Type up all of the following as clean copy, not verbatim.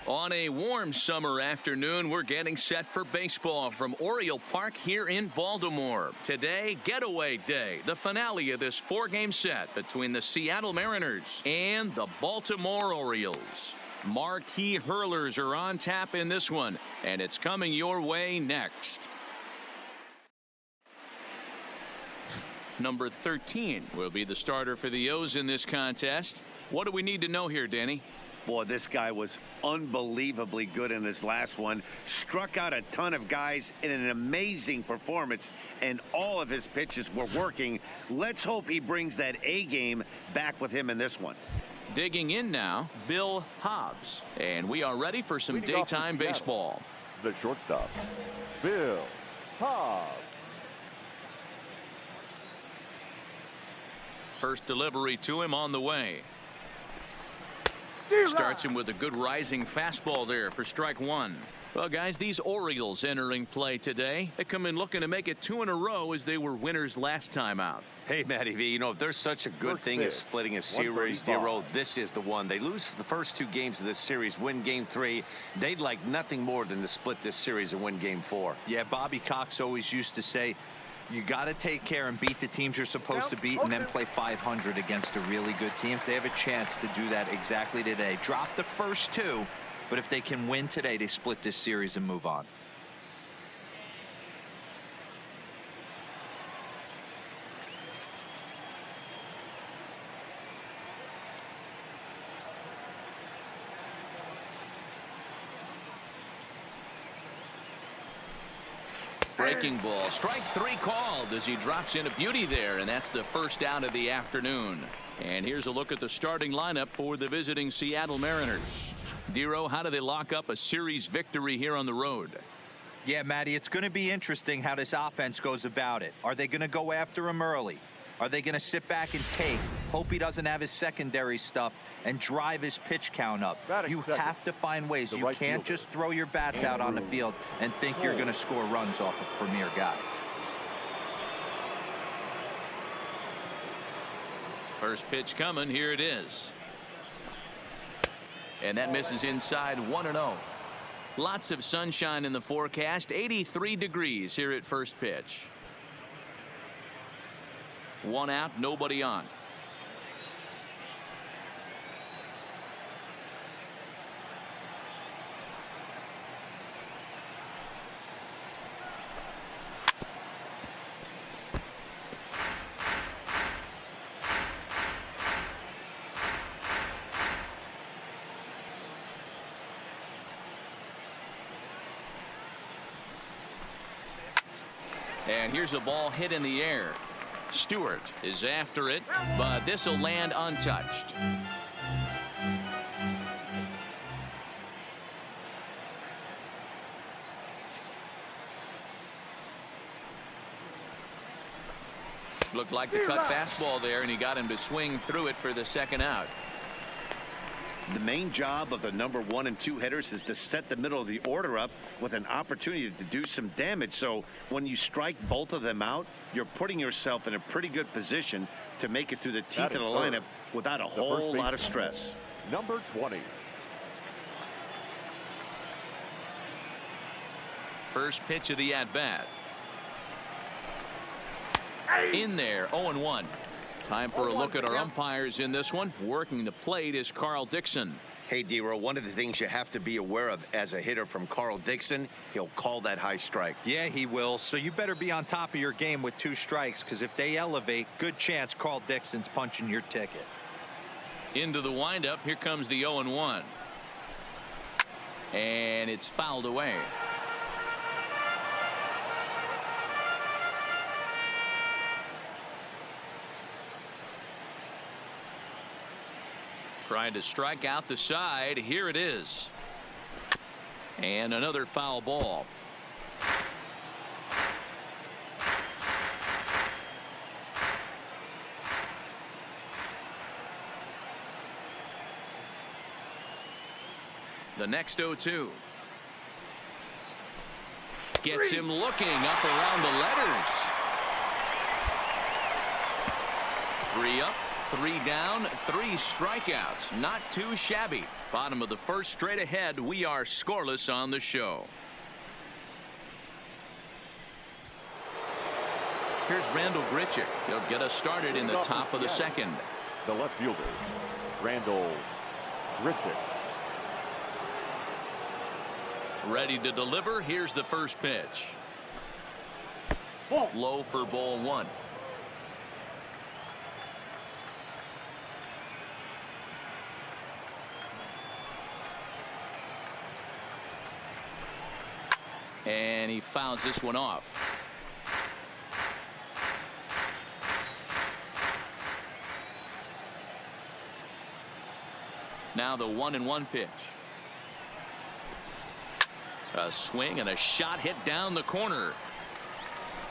On a warm summer afternoon, we're getting set for baseball from Oriole Park here in Baltimore. Today, Getaway Day, the finale of this four-game set between the Seattle Mariners and the Baltimore Orioles. Marquee hurlers are on tap in this one, and it's coming your way next. Number 13 will be the starter for the O's in this contest. What do we need to know here, Danny? Boy, this guy was unbelievably good in his last one. Struck out a ton of guys in an amazing performance, and all of his pitches were working. Let's hope he brings that A game back with him in this one. Digging in now, Bill Hobbs. And we are ready for some daytime baseball. The shortstop, Bill Hobbs. First delivery to him on the way. Starts him with a good rising fastball there for strike one. Well, guys, these Orioles entering play today. They come in looking to make it 2 in a row as they were winners last time out. Hey, Matty V, you know, if there's such a good thing as splitting a series, Dero, this is the one. They lose the first 2 games of this series, win game 3. They'd like nothing more than to split this series and win game 4. Yeah, Bobby Cox always used to say, you got to take care and beat the teams you're supposed to beat and then play 500 against a really good team. They have a chance to do that exactly today. Drop the first 2, but if they can win today, they split this series and move on. Breaking ball, strike 3 called as he drops in a beauty there, and that's the first out of the afternoon. And here's a look at the starting lineup for the visiting Seattle Mariners. Dero, how do they lock up a series victory here on the road? Yeah, Matty, it's going to be interesting how this offense goes about it. Are they going to go after him early? Are they going to sit back and take, hope he doesn't have his secondary stuff, and drive his pitch count up? You have to find ways. You can't just throw your bats out on the field and think you're going to score runs off of premier guys. First pitch coming. Here it is. And that misses inside 1-0. Lots of sunshine in the forecast. 83 degrees here at first pitch. 1 out, nobody on. And here's a ball hit in the air. Stewart is after it, but this will land untouched. Looked like the cut fastball there, and he got him to swing through it for the second out. The main job of the number 1 and 2 hitters is to set the middle of the order up with an opportunity to do some damage. So when you strike both of them out, you're putting yourself in a pretty good position to make it through the teeth of the lineup without a whole lot of stress. Number 20. First pitch of the at-bat. In there, 0-1. Time for a look at our umpires in this one. Working the plate is Carl Dixon. Hey, Dero, one of the things you have to be aware of as a hitter from Carl Dixon, he'll call that high strike. Yeah, he will. So you better be on top of your game with 2 strikes, because if they elevate, good chance Carl Dixon's punching your ticket. Into the windup. Here comes the 0-1. And it's fouled away. Trying to strike out the side. Here it is. And another foul ball. The next 0-2. Gets him looking up around the letters. 3 up, 3 down, 3 strikeouts. Not too shabby. Bottom of the first, straight ahead. We are scoreless on the show. Here's Randall Grichuk. He'll get us started in the top of the second. The left fielder, Randall Grichuk. Ready to deliver. Here's the first pitch. Low for ball one. And he fouls this one off. Now the 1-1 pitch. A swing and a shot hit down the corner.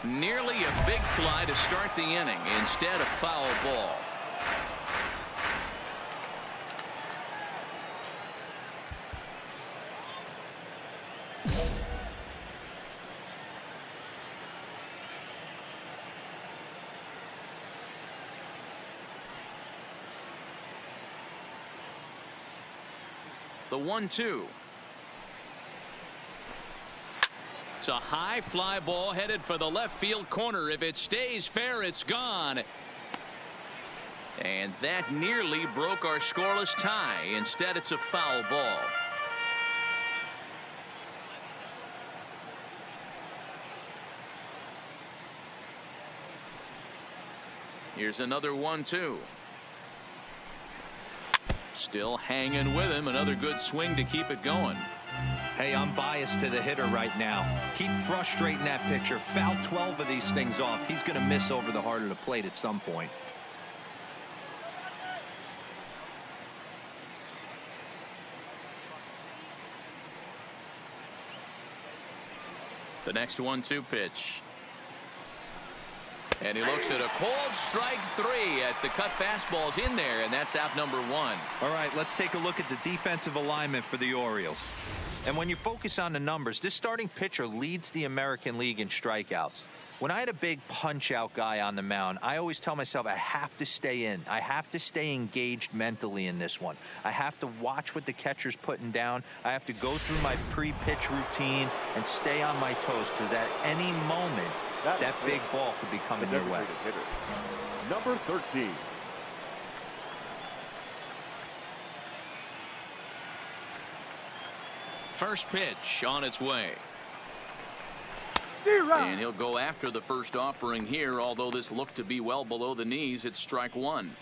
Nearly a big fly to start the inning. Instead, a foul ball. The 1-2. It's a high fly ball headed for the left field corner. If it stays fair, it's gone. And that nearly broke our scoreless tie. Instead, it's a foul ball. Here's another 1-2. Still hanging with him. Another good swing to keep it going. Hey, I'm biased to the hitter right now. Keep frustrating that pitcher. Foul 12 of these things off. He's going to miss over the heart of the plate at some point. The next 1-2 pitch. And he looks at a cold strike 3 as the cut fastball's in there, and that's out number 1. All right, let's take a look at the defensive alignment for the Orioles. And when you focus on the numbers, this starting pitcher leads the American League in strikeouts. When I had a big punch-out guy on the mound, I always tell myself I have to stay in. I have to stay engaged mentally in this one. I have to watch what the catcher's putting down. I have to go through my pre-pitch routine and stay on my toes, because at any moment, that big ball could be coming your way. Hitter, number 13. First pitch on its way. And he'll go after the first offering here, although this looked to be well below the knees. It's strike 1.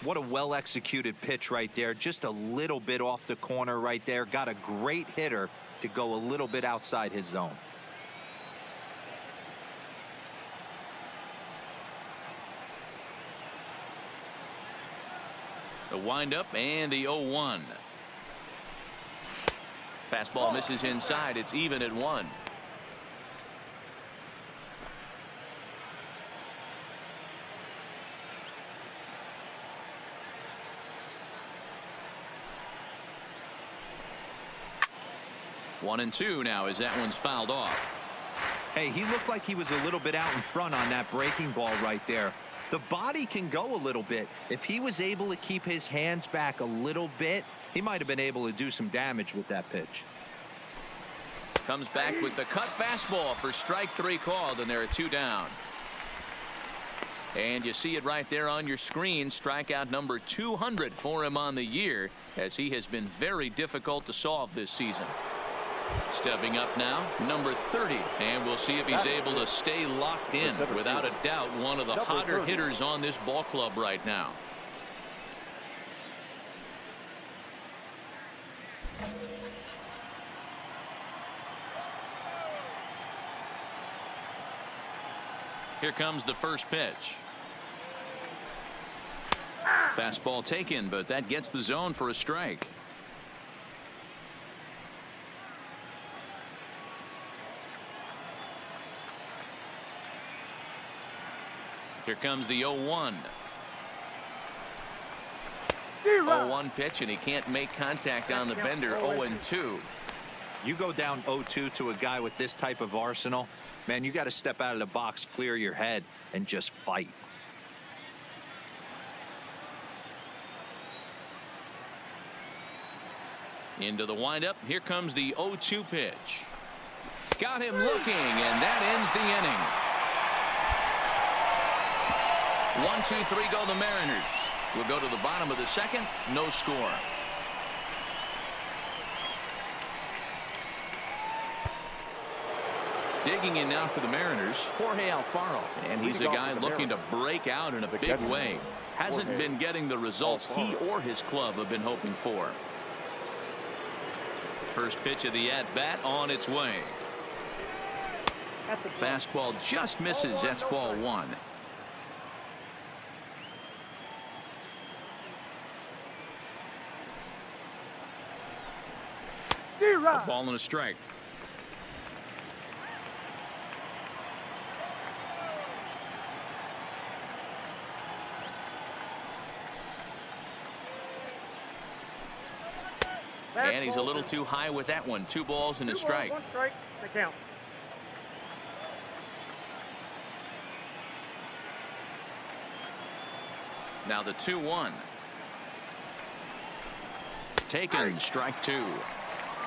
What a well-executed pitch right there. Just a little bit off the corner right there. Got a great hitter to go a little bit outside his zone. The windup and the 0-1. Fastball misses inside. It's even at 1. One and 2 now as that one's fouled off. Hey, he looked like he was a little bit out in front on that breaking ball right there. The body can go a little bit. If he was able to keep his hands back a little bit, he might have been able to do some damage with that pitch. Comes back with the cut fastball for strike 3 called, and there are 2 down. And you see it right there on your screen. Strikeout number 200 for him on the year, as he has been very difficult to solve this season. Stepping up now, number 30, and we'll see if he's able to stay locked in. Without a doubt, one of the hotter hitters on this ball club right now. Here comes the first pitch. Fastball taken, but that gets the zone for a strike. Here comes the 0-1. 0-1 pitch, and he can't make contact on the bender. 0-2. You go down 0-2 to a guy with this type of arsenal, man, you got to step out of the box, clear your head, and just fight. Into the windup. Here comes the 0-2 pitch. Got him looking, and that ends the inning. 1-2-3 go the Mariners. We'll go to the bottom of the second. No score. Digging in now for the Mariners, Jorge Alfaro. And he's a guy looking to break out in a big way. Hasn't been getting the results he or his club have been hoping for. First pitch of the at-bat on its way. Fastball just misses. That's ball one. A ball and a strike. And he's a little too high with that one. 2 balls and a strike. 1 strike. They count. Now the 2-1. Taken. Strike 2.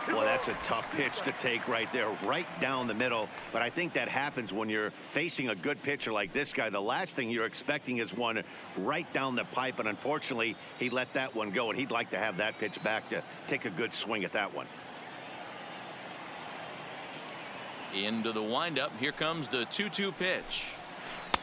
Well, that's a tough pitch to take right there, right down the middle. But I think that happens when you're facing a good pitcher like this guy. The last thing you're expecting is one right down the pipe. And unfortunately, he let that one go. And he'd like to have that pitch back to take a good swing at that one. Into the windup. Here comes the 2-2 pitch.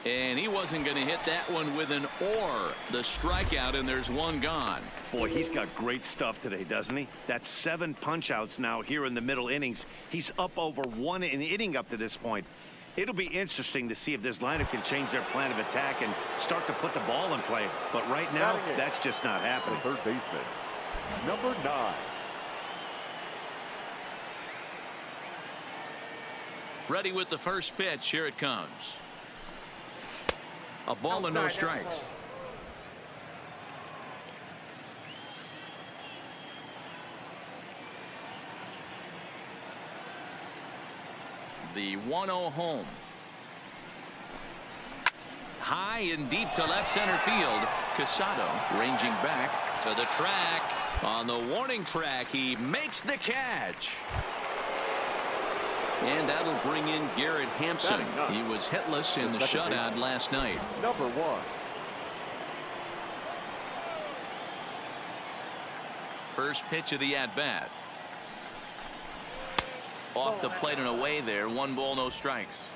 And he wasn't going to hit that one with an or. The strikeout, and there's one gone. Boy, he's got great stuff today, doesn't he? That's 7 punch-outs now here in the middle innings. He's up over 1 inning up to this point. It'll be interesting to see if this lineup can change their plan of attack and start to put the ball in play. But right now, that's just not happening. Third baseman, number 9. Ready with the first pitch. Here it comes. A ball and no strikes. The 1-0 home. High and deep to left center field. Casado ranging back to the track. On the warning track, he makes the catch. And that'll bring in Garrett Hampson. He was hitless in the shutout last night. Number 1. First pitch of the at-bat. Off the plate and away there. 1 ball, no strikes.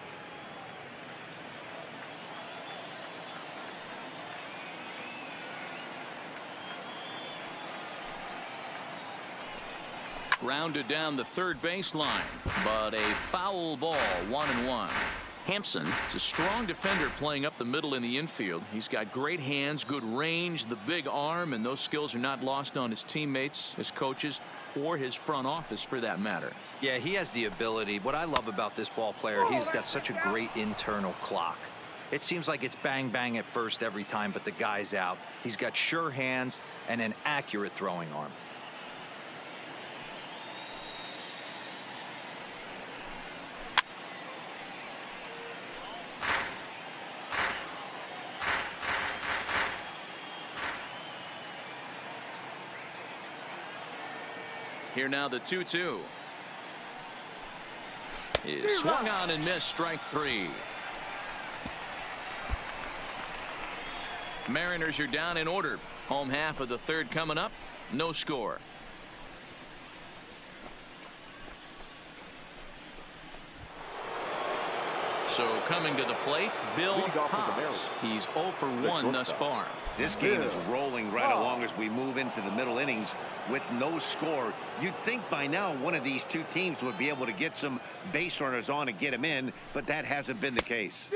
Grounded down the third baseline, but a foul ball. 1-1. Hampson is a strong defender playing up the middle in the infield. He's got great hands, good range, the big arm, and those skills are not lost on his teammates, his coaches, or his front office for that matter. Yeah, he has the ability. What I love about this ball player, he's got such a great internal clock. It seems like it's bang bang at first every time, but the guy's out. He's got sure hands and an accurate throwing arm. Here now the 2-2 is swung on and missed. Strike 3. Mariners are down in order. Home half of the third coming up. No score. So coming to the plate, Bill Hobbs. He's 0 for 1 thus far. This game is rolling right along as we move into the middle innings with no score. You'd think by now one of these two teams would be able to get some base runners on and get them in, but that hasn't been the case.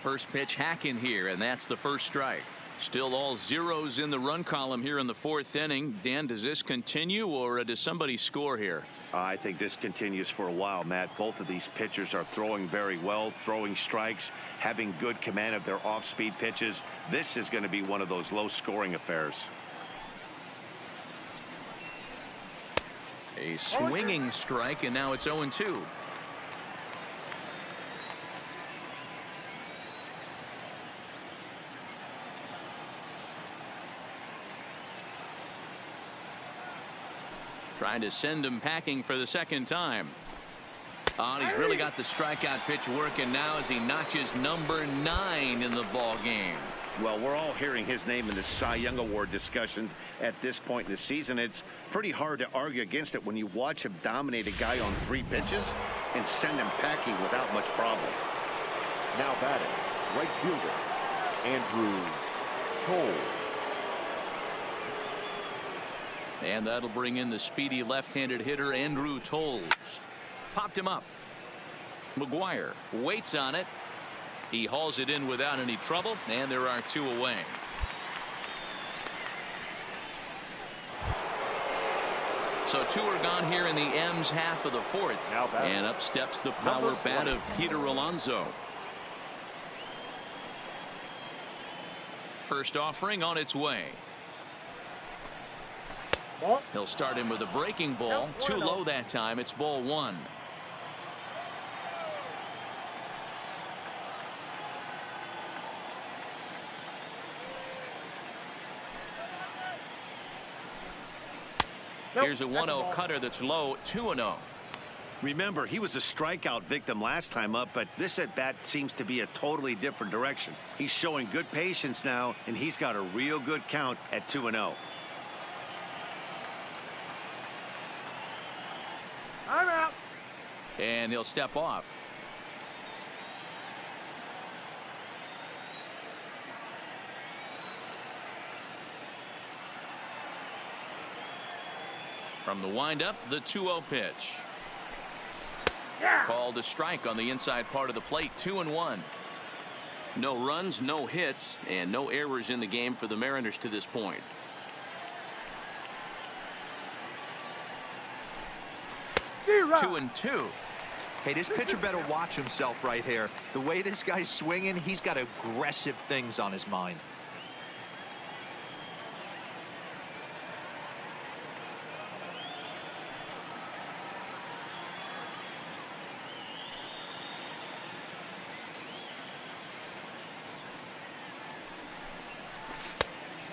First pitch hacking here, and that's the first strike. Still all zeros in the run column here in the 4th inning. Dan, does this continue, or does somebody score here? I think this continues for a while, Matt. Both of these pitchers are throwing very well, throwing strikes, having good command of their off-speed pitches. This is going to be one of those low-scoring affairs. A swinging strike, and now it's 0-2. Trying to send him packing for the second time. Oh, and he's really got the strikeout pitch working now as he notches number 9 in the ball game. Well, we're all hearing his name in the Cy Young Award discussions at this point in the season. It's pretty hard to argue against it when you watch him dominate a guy on 3 pitches and send him packing without much problem. Now batting, right fielder, Andrew Cole. And that'll bring in the speedy left-handed hitter Andrew Tolles. Popped him up. McGuire waits on it. He hauls it in without any trouble, and there are 2 away. So 2 are gone here in the M's half of the 4th. And up steps the power bat of Peter Alonso. First offering on its way. He'll start him with a breaking ball. Too low that time. It's ball 1. Here's a 1-0 cutter that's low, 2-0. Remember, he was a strikeout victim last time up, but this at-bat seems to be a totally different direction. He's showing good patience now, and he's got a real good count at 2-0. I'm out. And he'll step off. From the windup, the 2-0 pitch. Called a strike on the inside part of the plate. 2-1. No runs, no hits, and no errors in the game for the Mariners to this point. Zero. 2-2. Hey, this pitcher better watch himself right here. The way this guy's swinging, he's got aggressive things on his mind.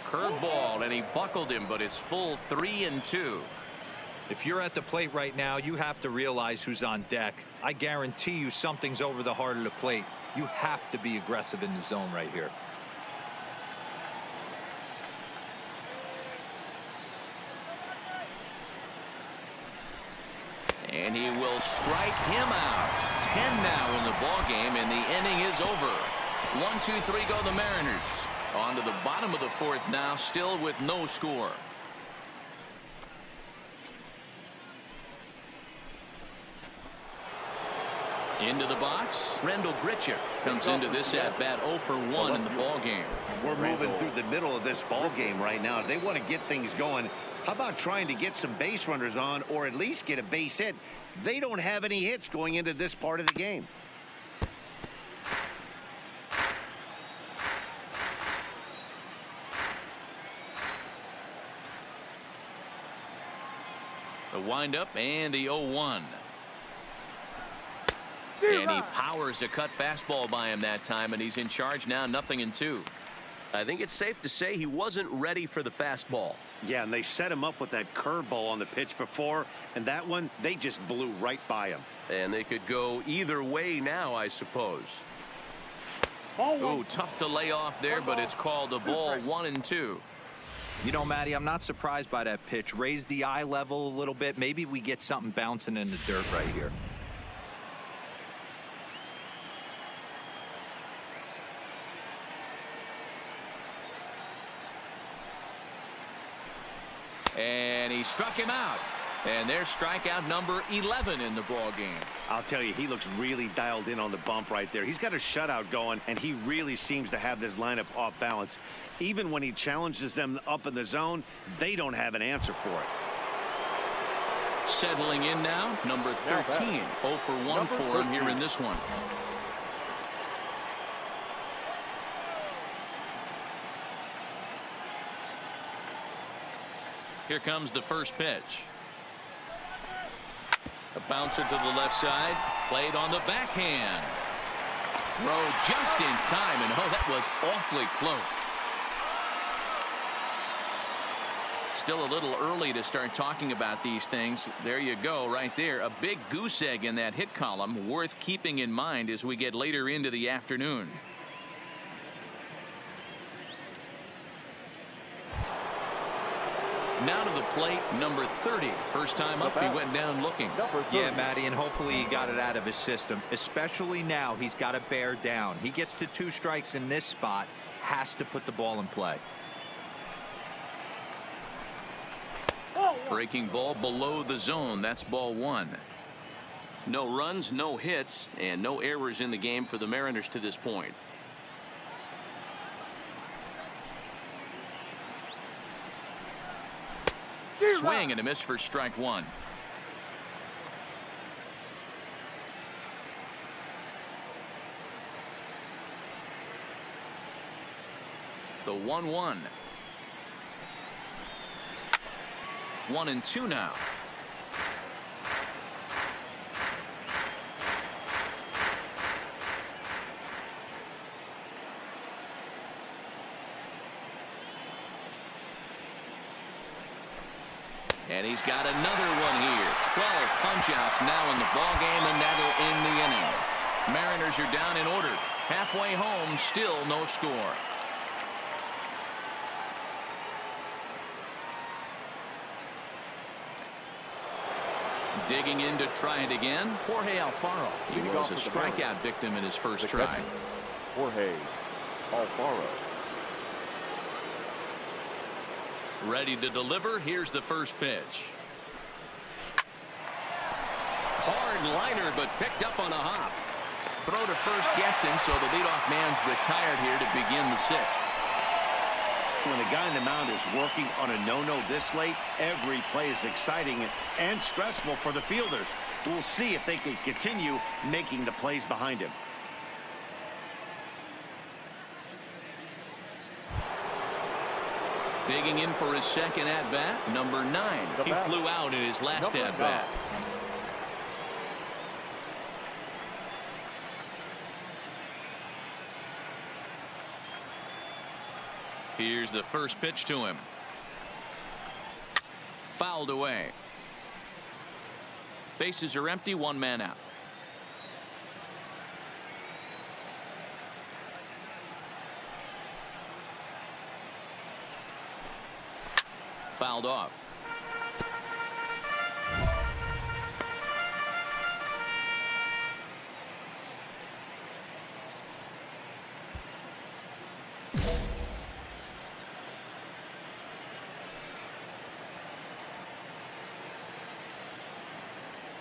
Curveball, and he buckled him, but it's full 3-2. If you're at the plate right now, you have to realize who's on deck. I guarantee you something's over the heart of the plate. You have to be aggressive in the zone right here. And he will strike him out. 10 now in the ball game, and the inning is over. 1, 2, 3 go the Mariners. On to the bottom of the 4th now, still with no score. Into the box, Rendell Grichuk comes into this at bat 0 for 1 in the ball game. We're moving through the middle of this ball game right now. If they want to get things going, how about trying to get some base runners on, or at least get a base hit? They don't have any hits going into this part of the game. The windup and the 0-1. And he powers a cut fastball by him that time, and he's in charge now, 0-2. I think it's safe to say he wasn't ready for the fastball. Yeah, and they set him up with that curveball on the pitch before, and that one, they just blew right by him. And they could go either way now, I suppose. Oh, tough to lay off there, but it's called a ball, 1-2. You know, Matty, I'm not surprised by that pitch. Raise the eye level a little bit. Maybe we get something bouncing in the dirt right here. And he struck him out. And there's strikeout number 11 in the ball game. I'll tell you, he looks really dialed in on the bump right there. He's got a shutout going, and he really seems to have this lineup off balance. Even when he challenges them up in the zone, they don't have an answer for it. Settling in now, number 13. 0 for 1 for him here in this one. Here comes the first pitch. A bouncer to the left side, played on the backhand. Throw just in time, and oh, that was awfully close. still a little early to start talking about these things. There you go, right there. A big goose egg in that hit column, worth keeping in mind as we get later into the afternoon. Now to the plate, number 30. First time up, he went down looking. Yeah, Matty, and hopefully he got it out of his system. Especially now, he's got to bear down. He gets to 2 strikes in this spot, has to put the ball in play. Breaking ball below the zone. That's ball 1. No runs, no hits, and no errors in the game for the Mariners to this point. Swing and a miss for strike 1. The 1-1. 1-2 now. And he's got another one here. 12 punch-outs now in the ball game, and that'll end the inning. Mariners are down in order. Halfway home, still no score. Digging in to try it again, Jorge Alfaro. He was a strikeout victim in his first try. Jorge Alfaro. Ready to deliver. Here's the first pitch. Hard liner, but picked up on a hop. Throw to first gets him, so the leadoff man's retired here to begin the 6th. When a guy in the mound is working on a no-no this late, every play is exciting and stressful for the fielders. We'll see if they can continue making the plays behind him. Digging in for his second at-bat, number 9. He flew out in his last at-bat. Here's the first pitch to him. Fouled away. Bases are empty, 1 man out. Fouled off.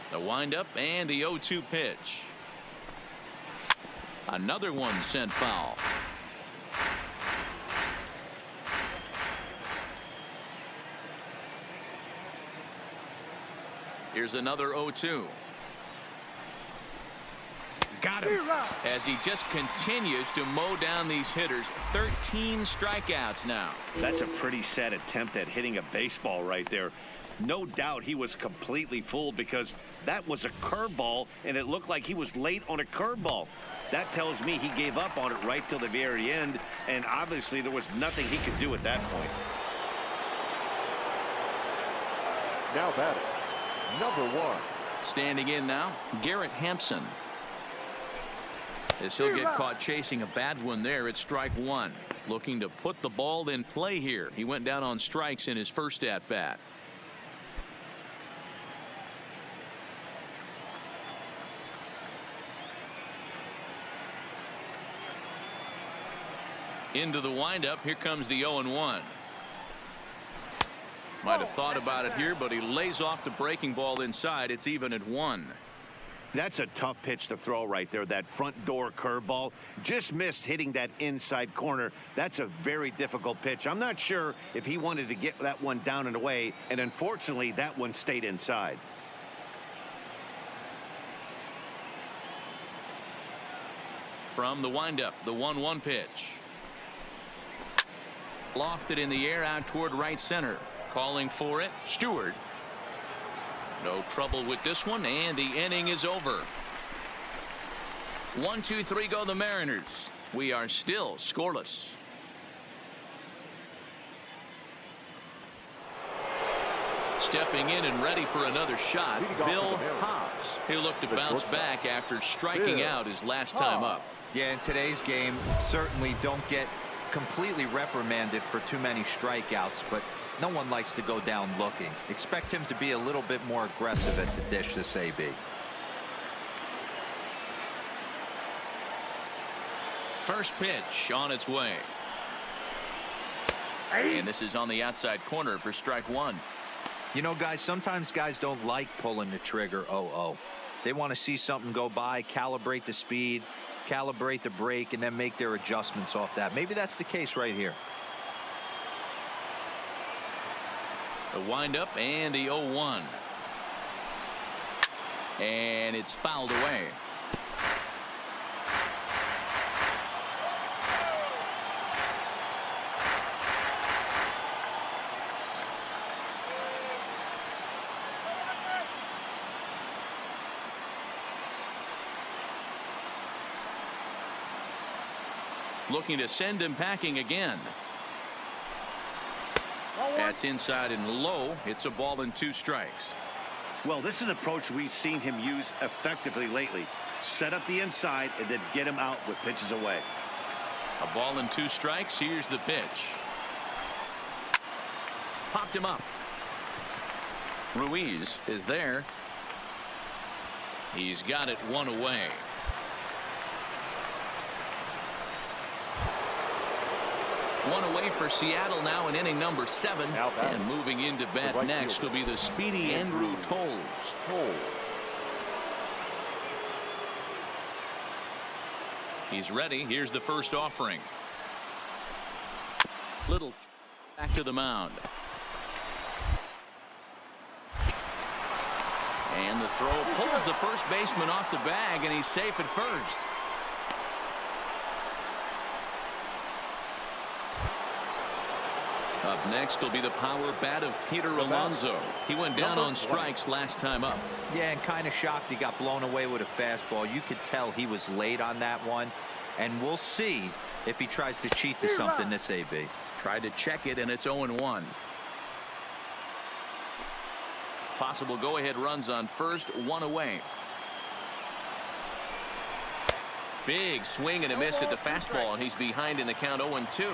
The windup and the 0-2 pitch. Another one sent foul. Here's another 0-2. Got him. As he just continues to mow down these hitters. 13 strikeouts now. That's a pretty sad attempt at hitting a baseball right there. No doubt he was completely fooled because that was a curveball and it looked like he was late on a curveball. That tells me he gave up on it right till the very end, and obviously there was nothing he could do at that point. Now batting, number 1. Standing in now, Garrett Hampson. As he'll get caught chasing a bad one there at strike 1. Looking to put the ball in play here. He went down on strikes in his first at bat. Into the windup. Here comes the 0-1. Might have thought about it here, but he lays off the breaking ball inside. It's even at 1. That's a tough pitch to throw right there. That front door curveball just missed hitting that inside corner. That's a very difficult pitch. I'm not sure if he wanted to get that one down and away, and unfortunately that one stayed inside. From the windup, the 1-1 pitch. Lofted in the air out toward right center. Calling for it, Stewart. No trouble with this one, and the inning is over. 1, 2, 3 go the Mariners. We are still scoreless. Stepping in and ready for another shot, Bill Hobbs. He'll look to bounce back after striking out his last time up. Yeah, in today's game, certainly don't get completely reprimanded for too many strikeouts, but no one likes to go down looking. Expect him to be a little bit more aggressive at the dish this AB. First pitch on its way. And this is on the outside corner for strike one. You know, guys, sometimes guys don't like pulling the trigger 0-0. They want to see something go by, calibrate the speed, calibrate the brake, and then make their adjustments off that. Maybe that's the case right here. The windup and the 0-1. And it's fouled away. Looking to send him packing again. That's inside and low. It's a ball and 2 strikes. Well, this is an approach we've seen him use effectively lately. Set up the inside and then get him out with pitches away. A ball and 2 strikes. Here's the pitch. Popped him up. Ruiz is there. He's got it 1 away. One away for Seattle now in inning number 7. And moving into bat next will be the speedy Andrew Toles. He's ready. Here's the first offering. Little back to the mound. And the throw pulls the first baseman off the bag, and he's safe at first. Up next will be the power bat of Peter Alonso. He went down on strikes last time up. Yeah, and kind of shocked he got blown away with a fastball. You could tell he was late on that one. And we'll see if he tries to cheat to something this AB. Tried to check it, and it's 0-1. Possible go-ahead runs on first, 1 away. Big swing and a miss at the fastball, and he's behind in the count 0-2.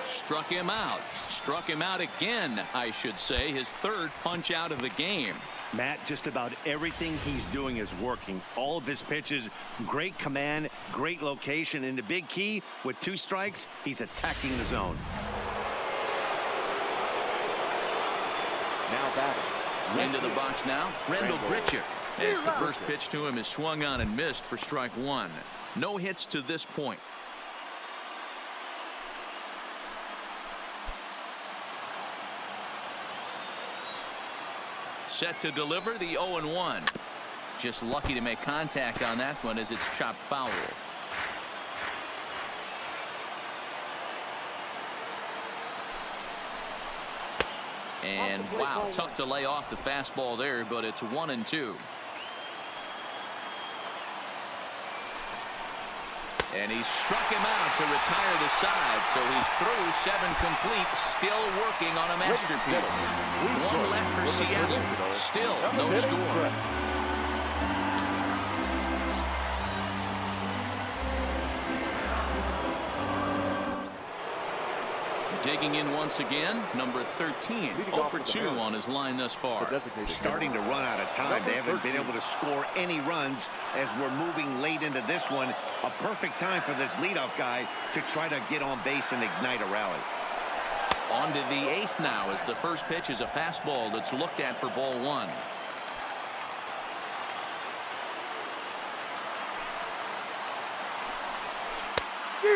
Struck him out. Struck him out again, I should say. His 3rd punch out of the game. Matt, just about everything he's doing is working. All of his pitches, great command, great location. And the big key, with 2 strikes, he's attacking the zone. Now batting. Into the box now, Randall Grichuk. As the first pitch to him is swung on and missed for strike 1. No hits to this point. Set to deliver the 0-1. Just lucky to make contact on that one as it's chopped foul. And wow, tough to lay off the fastball there, but it's 1-2. And he struck him out to retire the side, so he's through 7 complete, still working on a masterpiece. 1 left for Seattle, still no score. Digging in once again, number 13, 0 for 2 on his line thus far. Starting to run out of time. They haven't been able to score any runs as we're moving late into this one. A perfect time for this leadoff guy to try to get on base and ignite a rally. On to the 8th now as the first pitch is a fastball that's looked at for ball 1.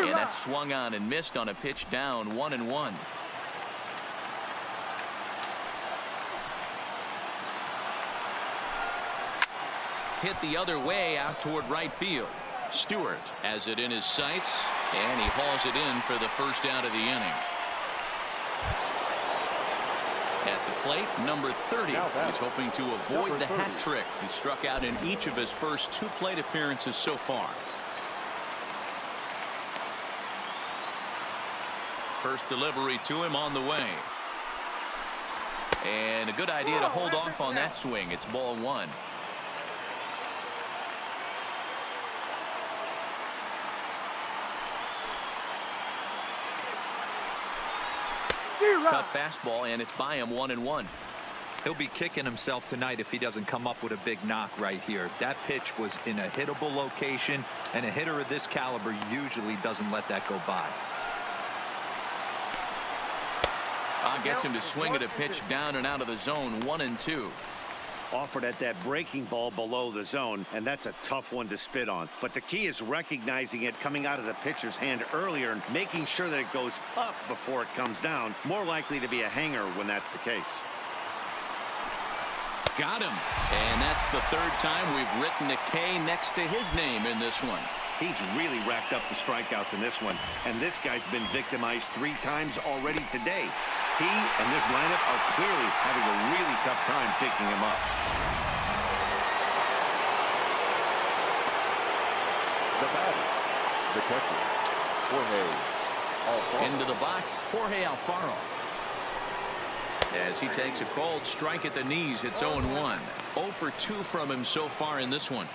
And that's swung on and missed on a pitch down, 1-1. Hit the other way out toward right field. Stewart has it in his sights, and he hauls it in for the first out of the inning. At the plate, number 30. He's hoping to avoid the hat trick. He struck out in each of his first 2 plate appearances so far. First delivery to him on the way. And a good idea to hold off on that swing. It's ball one. Cut fastball, and it's by him 1-1. He'll be kicking himself tonight if he doesn't come up with a big knock right here. That pitch was in a hittable location, and a hitter of this caliber usually doesn't let that go by. Gets him to swing at a pitch down and out of the zone. 1-2. Offered at that breaking ball below the zone, and that's a tough one to spit on. But the key is recognizing it coming out of the pitcher's hand earlier and making sure that it goes up before it comes down. More likely to be a hanger when that's the case. Got him. And that's the third time we've written a K next to his name in this one. He's really racked up the strikeouts in this one, and this guy's been victimized 3 times already today. He and this lineup are clearly having a really tough time picking him up. The batter, the catcher, Jorge Alfaro. Into the box, Jorge Alfaro. As he takes a cold strike at the knees, it's 0-1. 0 for 2 from him so far in this one.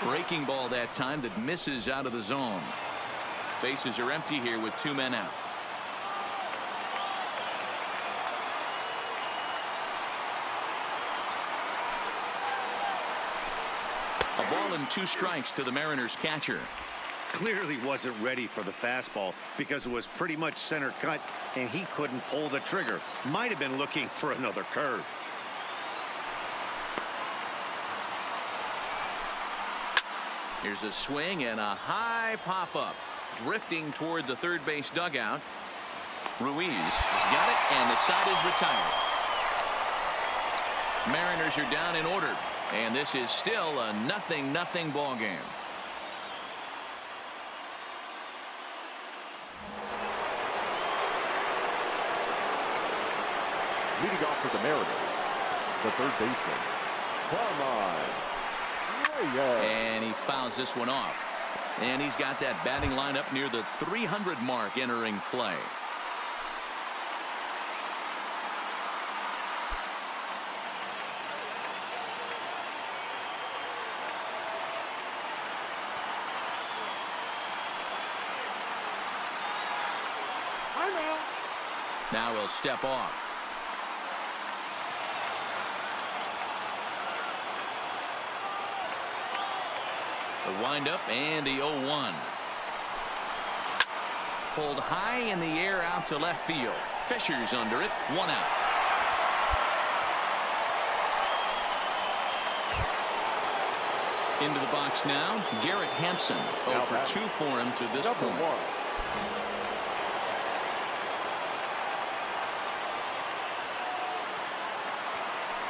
Breaking ball that time that misses out of the zone. Bases are empty here with 2 men out. A ball and 2 strikes to the Mariners catcher. Clearly wasn't ready for the fastball because it was pretty much center cut and he couldn't pull the trigger. Might have been looking for another curve. Here's a swing and a high pop-up. Drifting toward the third base dugout. Ruiz has got it, and the side is retired. Mariners are down and ordered, and this is still a 0-0 ball game. Leading off for the Mariners, the third baseman, Carmine. And he fouls this one off. And he's got that batting lineup near the 300 mark entering play. Now he'll step off. The windup and the 0-1. Pulled high in the air out to left field. Fisher's under it. 1 out. Into the box now, Garrett Hampson. 0 for 2 for him to this point. 1.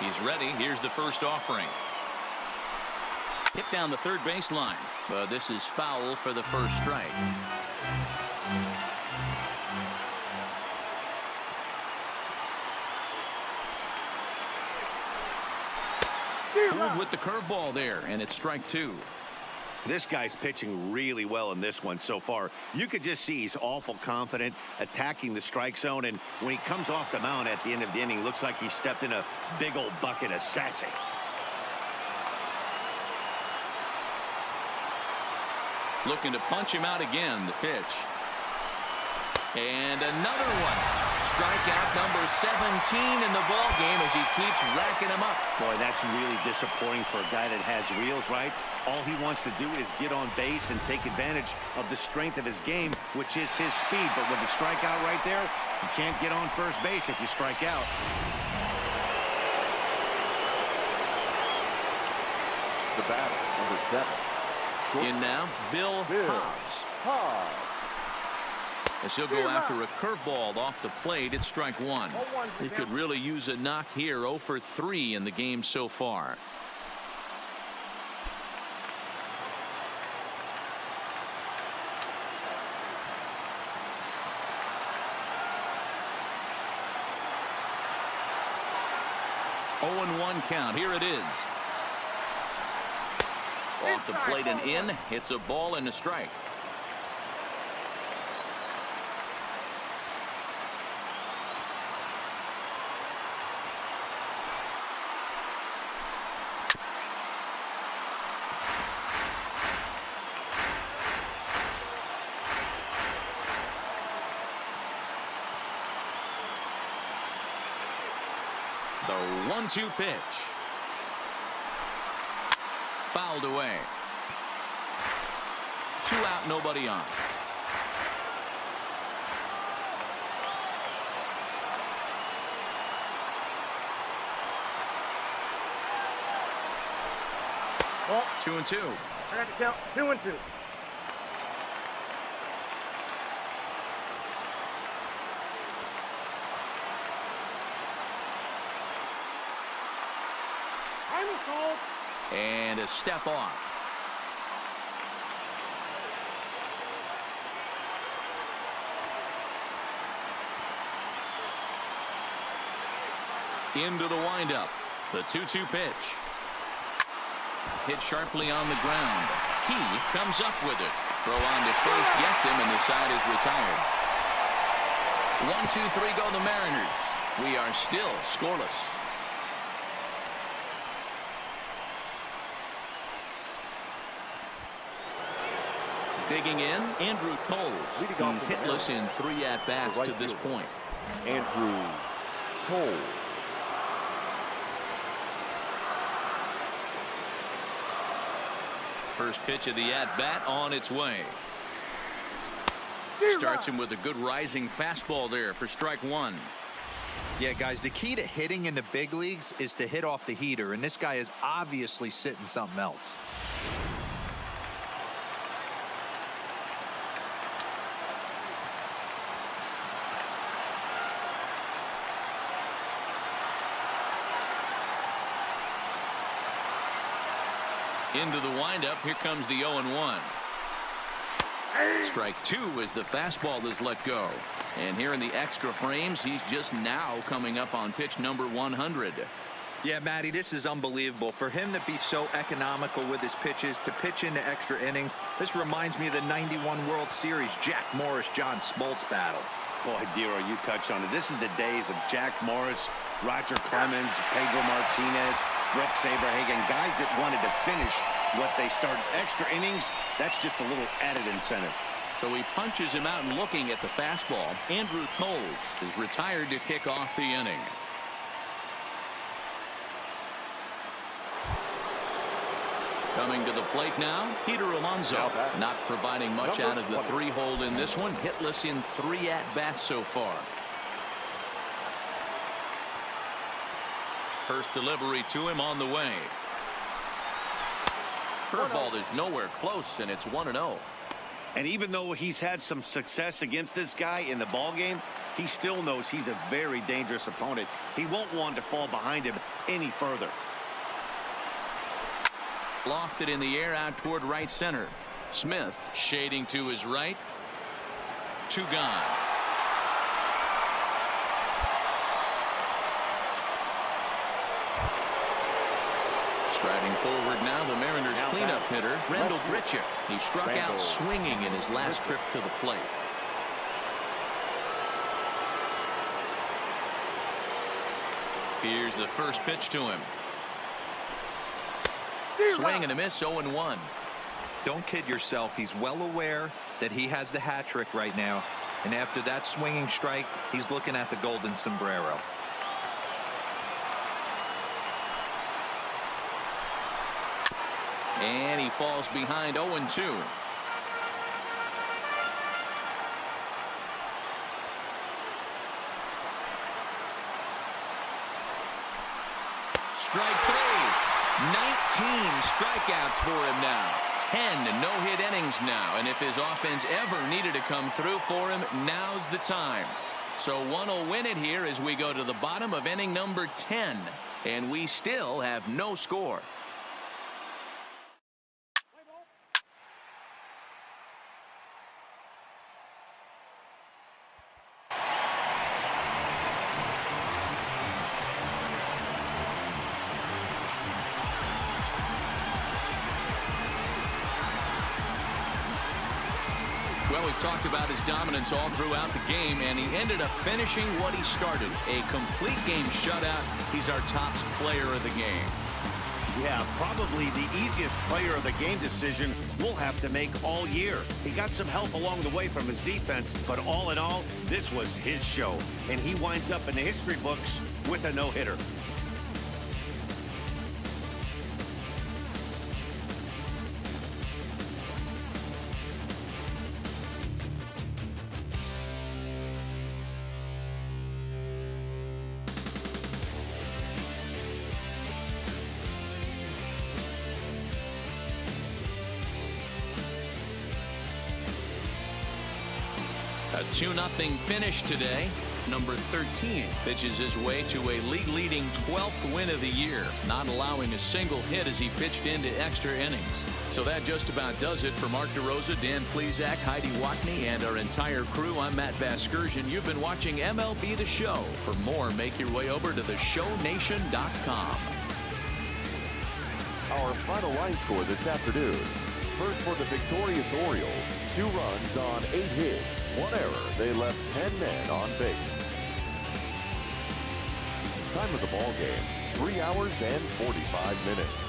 He's ready. Here's the first offering. Hit down the third baseline, but this is foul for the first strike. Fooled with the curveball there, and it's strike 2. This guy's pitching really well in this one so far. You could just see he's awful confident attacking the strike zone, and when he comes off the mound at the end of the inning, looks like he stepped in a big old bucket of sassy. Looking to punch him out again. The pitch. And another one. Strikeout number 17 in the ball game as he keeps racking them up. Boy, that's really disappointing for a guy that has wheels, right? All he wants to do is get on base and take advantage of the strength of his game, which is his speed. But with the strikeout right there, you can't get on first base if you strike out. The batter, number 7. In now, Bill Hobbs. As he'll go after a curveball off the plate at strike 1. He could really use a knock here. 0 for 3 in the game so far. 0-1 count. Here it is. Off the plate and in. It's a ball and a strike. The 1-2 pitch. Fouled away. 2 out, nobody on. Oh, 2-2. I got to count 2-2. I'm called. And a step off. Into the windup. The 2-2 pitch. Hit sharply on the ground. He comes up with it. Throw on to first gets him, and the side is retired. 1-2-3 go the Mariners. We are still scoreless. Digging in, Andrew Toles. He's hitless in 3 at-bats to this point. Andrew Toles. First pitch of the at-bat on its way. Starts him with a good rising fastball there for strike 1. Yeah, guys, the key to hitting in the big leagues is to hit off the heater, and this guy is obviously sitting something else. Into the windup. Here comes the 0-1. Strike 2 as the fastball is let go. And here in the extra frames, he's just now coming up on pitch number 100. Yeah, Matty, this is unbelievable. For him to be so economical with his pitches, to pitch into extra innings, this reminds me of the '91 World Series Jack Morris, John Smoltz battle. Boy, Dero, you touched on it. This is the days of Jack Morris, Roger Clemens, Pedro Martinez, Brett Saberhagen, guys that wanted to finish what they started. Extra innings, that's just a little added incentive. So he punches him out, and looking at the fastball, Andrew Toles is retired to kick off the inning. Coming to the plate now, Peter Alonso, not providing much out of the 3-hole in this one. Hitless in 3 at-bats so far. First delivery to him on the way. Curveball is nowhere close, and it's 1-0. And even though he's had some success against this guy in the ballgame, he still knows he's a very dangerous opponent. He won't want to fall behind him any further. Lofted in the air out toward right center. Smith shading to his right. 2 gone. Striding forward now, the Mariners cleanup hitter, Randall Grichuk. He struck out swinging in his last trip to the plate. Here's the first pitch to him. Swing and a miss, 0-1. Don't kid yourself. He's well aware that he has the hat trick right now. And after that swinging strike, he's looking at the golden sombrero. And he falls behind 0-2. Strike 3. 19 strikeouts for him now. 10 no-hit innings now. And if his offense ever needed to come through for him, now's the time. So one will win it here as we go to the bottom of inning number 10. And we still have no score. Well, we've talked about his dominance all throughout the game, and he ended up finishing what he started. A complete game shutout. He's our top player of the game. Yeah, probably the easiest player of the game decision we'll have to make all year. He got some help along the way from his defense, but all in all, this was his show. And he winds up in the history books with a no-hitter. A 2-0 finish today. Number 13 pitches his way to a league-leading 12th win of the year, not allowing a single hit as he pitched into extra innings. So that just about does it for Mark DeRosa, Dan Plesac, Heidi Watney, and our entire crew. I'm Matt Vasgersian. You've been watching MLB The Show. For more, make your way over to theshownation.com. Our final line score this afternoon. First for the victorious Orioles, 2 runs on 8 hits, 1 error. They left 10 men on base. Time of the ball game, 3 hours and 45 minutes.